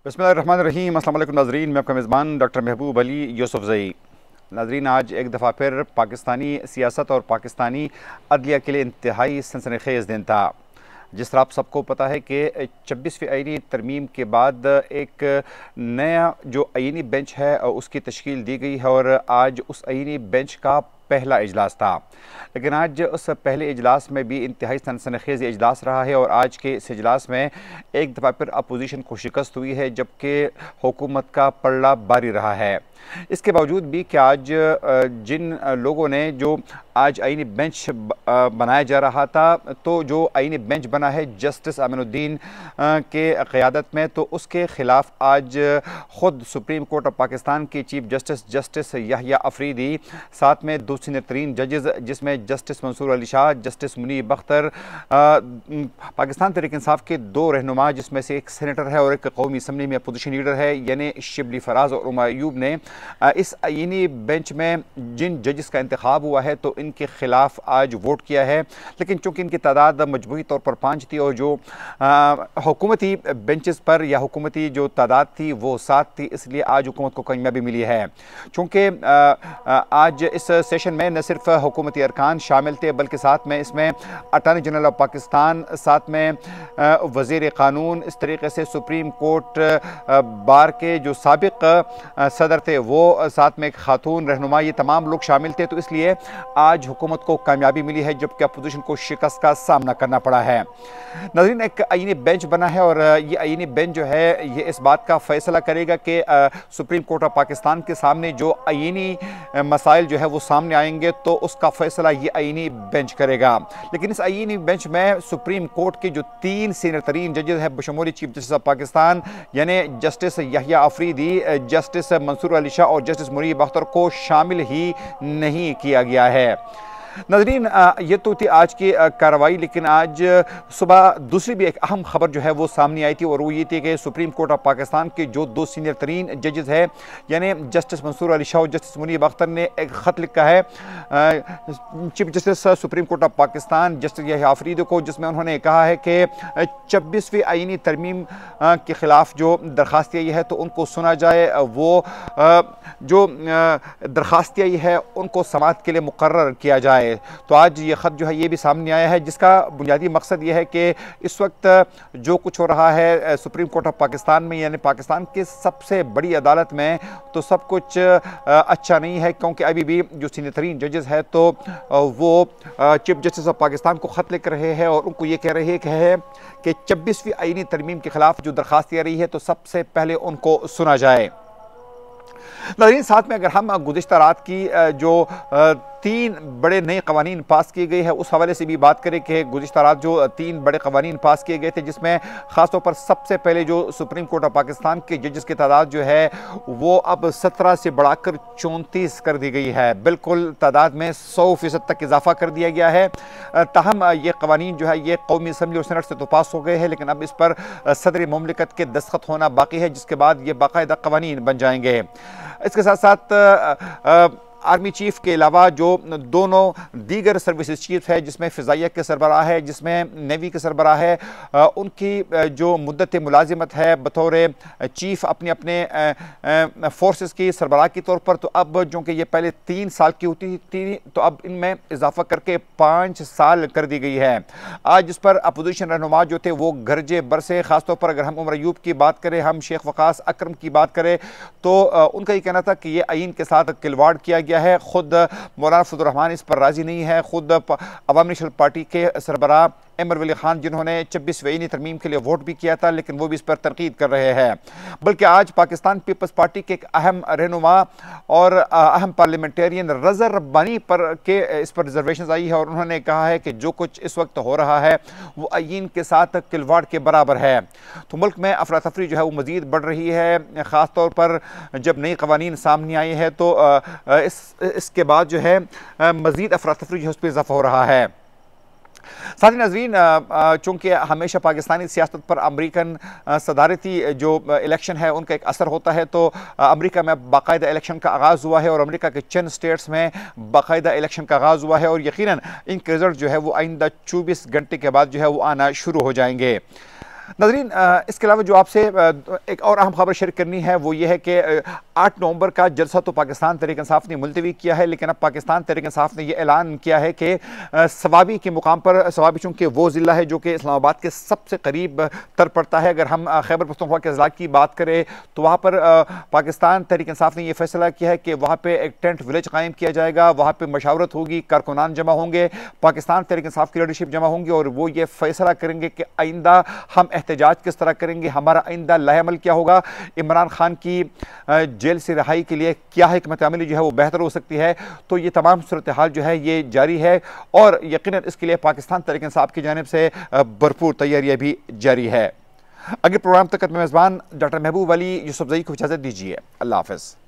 बिस्मिल्लाहिर्रहमानिर्रहीम। अस्सलाम वालेकुम नाज़रीन, मैं आपका मेज़बान डॉक्टर महबूब अली यूसुफ़ज़ई। नाज़रीन, आज एक दफ़ा फिर पाकिस्तानी सियासत और पाकिस्तानी अदलिया के लिए इंतहाई सनसनीखेज़ दिन था। जिस तरह आप सबको पता है कि 26वीं आईनी तरमीम के बाद एक नया जो आईनी बेंच है उसकी तश्कील दी गई है और आज उस आईनी बेंच का पहला इजलास था। लेकिन आज उस पहले इजलास में भी इंतहाई सनसनीखेज़ इजलास रहा है और आज के इस इजलास में एक दफ़ा फिर अपोजिशन को शिकस्त हुई है, जबकि हुकूमत का पलड़ा भारी रहा है। इसके बावजूद भी कि आज जिन लोगों ने जो आज आईनी बेंच बनाया जा रहा था, तो जो आईनी बेंच बना है जस्टिस अमीनुद्दीन के क़यादत में, तो उसके ख़िलाफ़ आज ख़ुद सुप्रीम कोर्ट ऑफ पाकिस्तान के चीफ जस्टिस याहिया अफरीदी, साथ में दो सीनियर तरीन जजेस जिसमें जस्टिस मंसूर अली शाह, जस्टिस मुनीब अख्तर, पाकिस्तान तहरीक इंसाफ के दो रहनुमा जिसमें से एक सेनेटर है और एक कौमी असम्बली में अपोजिशन लीडर है, यानी शिबली फराज और उमर अयूब ने इस आईनी बेंच में जिन जजेस का इंतखाब हुआ है तो इनके ख़िलाफ़ आज वोट किया है। लेकिन चूँकि इनकी तादाद मजबूरी तौर पर 5 थी और जो हुकूमती बेंचेस पर या हुकूमती जो तादाद थी वो 7 थी, इसलिए आज हुकूमत को कामयाबी मिली है। चूँकि आज इस सेशन में न सिर्फ हुकूमती अरकान शामिल थे बल्कि साथ में इसमें अटॉर्नी जनरल ऑफ पाकिस्तान, साथ में वज़ीर क़ानून, इस तरीके से सुप्रीम कोर्ट बार के जो साबिक़ सदर थे वो, साथ में एक खातून रहनुमा, ये तमाम लोग शामिल थे। तो इसलिए आज हुकूमत को कामयाबी मिली है, जबकि अपोजिशन को शिकस्त का सामना करना पड़ा है। नाज़रीन, एक आईनी बेंच बना है और ये आईनी बेंच जो है ये इस बात का फैसला करेगा कि सुप्रीम कोर्ट ऑफ पाकिस्तान के सामने जो आईनी मसाइल जो है वो सामने आएंगे तो उसका फैसला ये आईनी बेंच करेगा। लेकिन इस आईनी बेंच में सुप्रीम कोर्ट के जो 3 सीनियर तरीन जजेस हैं बशमूल चीफ जस्टिस ऑफ पाकिस्तान यानी जस्टिस याहिया अफरीदी, जस्टिस मंसूर अली शाह और जस्टिस मुनीब अख्तर को शामिल ही नहीं किया गया है। नाज़रीन, ये तो थी आज की कार्रवाई, लेकिन आज सुबह दूसरी भी एक अहम खबर जो है वो सामने आई थी और वो ये थी कि सुप्रीम कोर्ट ऑफ पाकिस्तान के जो 2 सीनियर तरीन जजेस हैं यानी जस्टिस मंसूर अली शाह और जस्टिस मुनीब अख्तर ने एक ख़त लिखा है chief justice supreme court of Pakistan justice Yahya Afridi को, जिसमें उन्होंने कहा है कि 26वीं आईनी तरमीम के ख़िलाफ़ जो दरख्वास्त आई है तो उनको सुना जाए, वो जो दरख्वास्त आई है उनको समाअत के लिए मुकर्रर किया जाए। तो आज ये ख़त जो है ये भी सामने आया है, जिसका बुनियादी मकसद ये है कि इस वक्त जो कुछ हो रहा है सुप्रीम कोर्ट ऑफ पाकिस्तान में यानी पाकिस्तान की सबसे बड़ी अदालत में, तो सब कुछ अच्छा नहीं है, क्योंकि अभी भी जो सीनियर तरीन जजेस है तो वो चीफ जस्टिस ऑफ पाकिस्तान को ख़त लिख रहे हैं और उनको ये कह रहे हैं कि 26वीं आईनी तरमीम के ख़िलाफ़ जो दरख्वास्त आ रही है तो सबसे पहले उनको सुना जाए। नाज़रीन, साथ में अगर हम गुज़िश्ता रात की जो 3 बड़े नए कवानीन पास किए गए हैं उस हवाले से भी बात करें कि गुज़िश्ता रात जो 3 बड़े कवानीन पास किए गए थे, जिसमें ख़ासतौर पर सबसे पहले जो सुप्रीम कोर्ट ऑफ पाकिस्तान के जजेस की तादाद जो है वो अब 17 से बढ़ाकर 34 कर दी गई है। बिल्कुल तादाद में 100% तक इजाफा कर दिया गया है। ताहम ये कवानीन जो है ये कौमी असम्बली और सेनेट से तो पास हो गए हैं, लेकिन अब इस पर सदर मुमलिकत के दस्तखत होना बाकी है, जिसके बाद ये बाकायदा कवानीन बन जाएंगे। इसके साथ साथ आर्मी चीफ के अलावा जो दोनों दीगर सर्विसेज चीफ है, जिसमें फ़िज़ाइया के सरबराह है, जिसमें नेवी के सरबराह है, उनकी जो मुद्दत मुलाजिमत है बतौर चीफ अपने अपने फोर्सेस की सरबराह के तौर पर, तो अब जो कि ये पहले 3 साल की होती थी तो अब इनमें इजाफा करके 5 साल कर दी गई है। आज इस पर अपोजिशन रहनुमा जो थे वो गरजे बरसे, ख़ासतौर पर अगर हम उमर अयूब की बात करें, हम शेख वक़ास अकरम की बात करें, तो उनका ये कहना था कि ये आइन के साथ खिलवाड़ किया गया है। खुद मौलाना फजल रहमान इस पर राजी नहीं है। खुद अवामी नेशनल पार्टी के सरबराह एमर वली खान, जिन्होंने 26वीं आईनी तरमीम के लिए वोट भी किया था, लेकिन वो भी इस पर तनकीद कर रहे हैं। बल्कि आज पाकिस्तान पीपल्स पार्टी के एक अहम रहनुमा और अहम पार्लियामेंटेरियन रज़ा रब्बानी पर के इस पर रिजर्वेशन आई है और उन्होंने कहा है कि जो कुछ इस वक्त हो रहा है वो आइन के साथ खिलवाड़ के बराबर है। तो मुल्क में अफरा तफरी जो है वो मज़ीद बढ़ रही है, ख़ास तौर पर जब नई कवानीन सामने आई है तो इसके बाद जो है मज़ीद अफरा तफरी जो है उस पर इजाफा हो रहा है। साथ ही नाज़रीन, चूँकि हमेशा पाकिस्तानी सियासत पर अमरीकन सदारती जो इलेक्शन है उनका एक असर होता है, तो अमरीका में बाकायदा इलेक्शन का आगाज़ हुआ है और अमरीका के चंद स्टेट्स में बाकायदा इलेक्शन का आगाज़ हुआ है और यकीनन इनके रिजल्ट जो है वो आइंदा 24 घंटे के बाद जो है वो आना शुरू हो जाएंगे। नाज़रीन, इसके अलावा जो आपसे एक और अहम खबर शेयर करनी है वो ये है कि 8 नवंबर का जलसा तो पाकिस्तान तहरीक इंसाफ ने मुलतवी किया है, लेकिन अब पाकिस्तान तहरीक इंसाफ ने यह ऐलान किया है कि सवाबी के मुकाम पर, सवाबी चूँकि वो ज़िला है जो कि इस्लामाबाद के सबसे करीब तर पड़ता है, अगर हम खैबर पख्तूनख्वा के अजला की बात करें तो वहाँ पर पाकिस्तान तहरीक इंसाफ ने यह फैसला किया है कि वहाँ पर एक टेंट विलेज कायम किया जाएगा, वहाँ पर मशावरत होगी, कारकुनान जमा होंगे, पाकिस्तान तहरीक इंसाफ की लीडरशिप जमा होंगी और वो ये फैसला करेंगे कि आइंदा हम एहतजाज किस तरह करेंगे, हमारा आइंदा लाहेअमल क्या होगा, इमरान खान की जेल से रिहाई के लिए क्या हिकमत अमली जो है वो बेहतर हो सकती है। तो ये तमाम सूरत हाल जो है ये जारी है और यकीनन इसके लिए पाकिस्तान तहरीक इंसाफ की जानिब से भरपूर तैयारियां भी जारी है। अगले प्रोग्राम तक मेज़बान डॉक्टर महबूब अली यूसुफज़ई को इजाज़त दीजिए। अल्लाह हाफ़िज़।